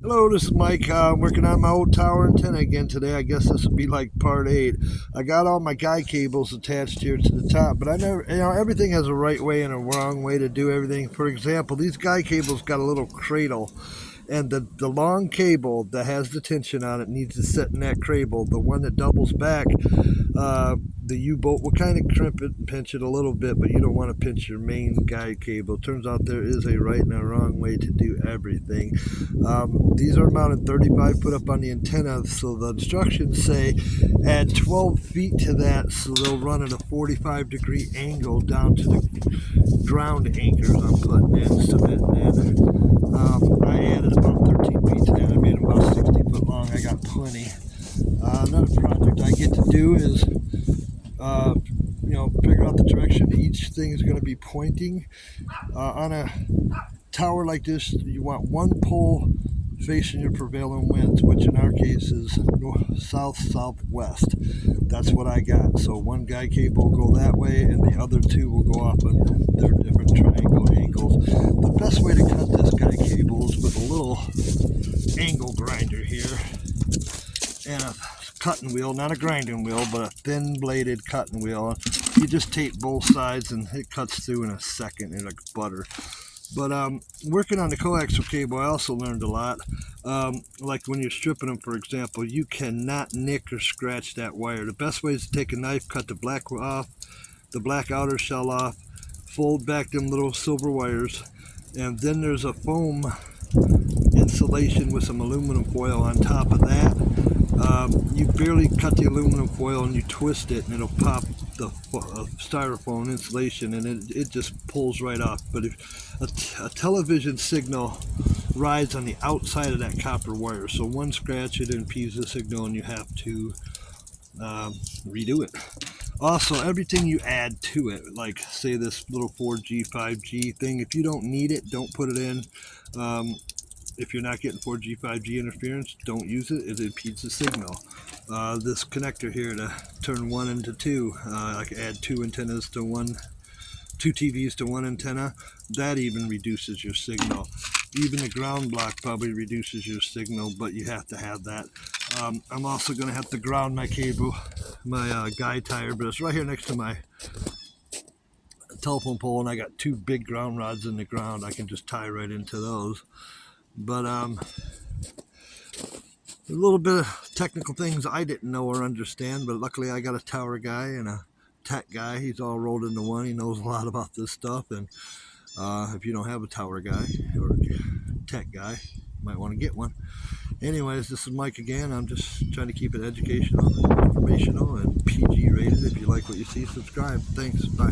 Hello, this is Mike. I'm working on my old tower antenna again today. I guess this would be like part 8. I got all my guy cables attached here to the top, but I never, everything has a right way and a wrong way to do everything. For example, these guy cables got a little cradle, and the long cable that has the tension on it needs to sit in that cradle. The one that doubles back, the U-bolt will kind of crimp it and pinch it a little bit, but you don't want to pinch your main guide cable. Turns out there is a right and a wrong way to do everything. These are mounted 35 foot up on the antenna, so the instructions say add 12 feet to that, so they'll run at a 45-degree angle down to the ground anchors I'm putting in, cementing in. I added about 13 feet to that. I made them about 60 foot long. I got plenty. Another project I get to do is figure out the direction each thing is going to be pointing. On a tower like this, you want one pole facing your prevailing winds, which in our case is south-southwest. That's what I got. So one guy cable will go that way, and the other two will go off on their different triangle angles. The best way to cut this guy cable is with a little angle grinder here and a cutting wheel, not a grinding wheel, but a thin bladed cutting wheel. You just tape both sides and it cuts through in a second, like butter. But working on the coaxial cable, I also learned a lot. Like when you're stripping them, for example, you cannot nick or scratch that wire. The best way is to take a knife, cut the black off, the black outer shell off, fold back them little silver wires, and then there's a foam insulation with some aluminum foil on top of that. You barely cut the aluminum foil and you twist it, and it'll pop the styrofoam insulation, and it just pulls right off. But if a television signal rides on the outside of that copper wire, so one scratch, it impedes the signal and you have to redo it. Also, everything you add to it, like say this little 4G, 5G thing, if you don't need it, don't put it in. If you're not getting 4G, 5G interference, don't use it. It impedes the signal. This connector here to turn one into two, I can add two antennas to one, two TVs to one antenna. That even reduces your signal. Even the ground block probably reduces your signal, but you have to have that. I'm also going to have to ground my cable, my guide tire, but it's right here next to my telephone pole, and I got two big ground rods in the ground. I can just tie right into those. But a little bit of technical things I didn't know or understand, but luckily I got a tower guy and a tech guy. He's all rolled into one. He knows a lot about this stuff, and if you don't have a tower guy or tech guy, you might want to get one. Anyways, this is Mike again. I'm just trying to keep it educational, informational, and PG rated. If you like what you see, subscribe. Thanks. Bye.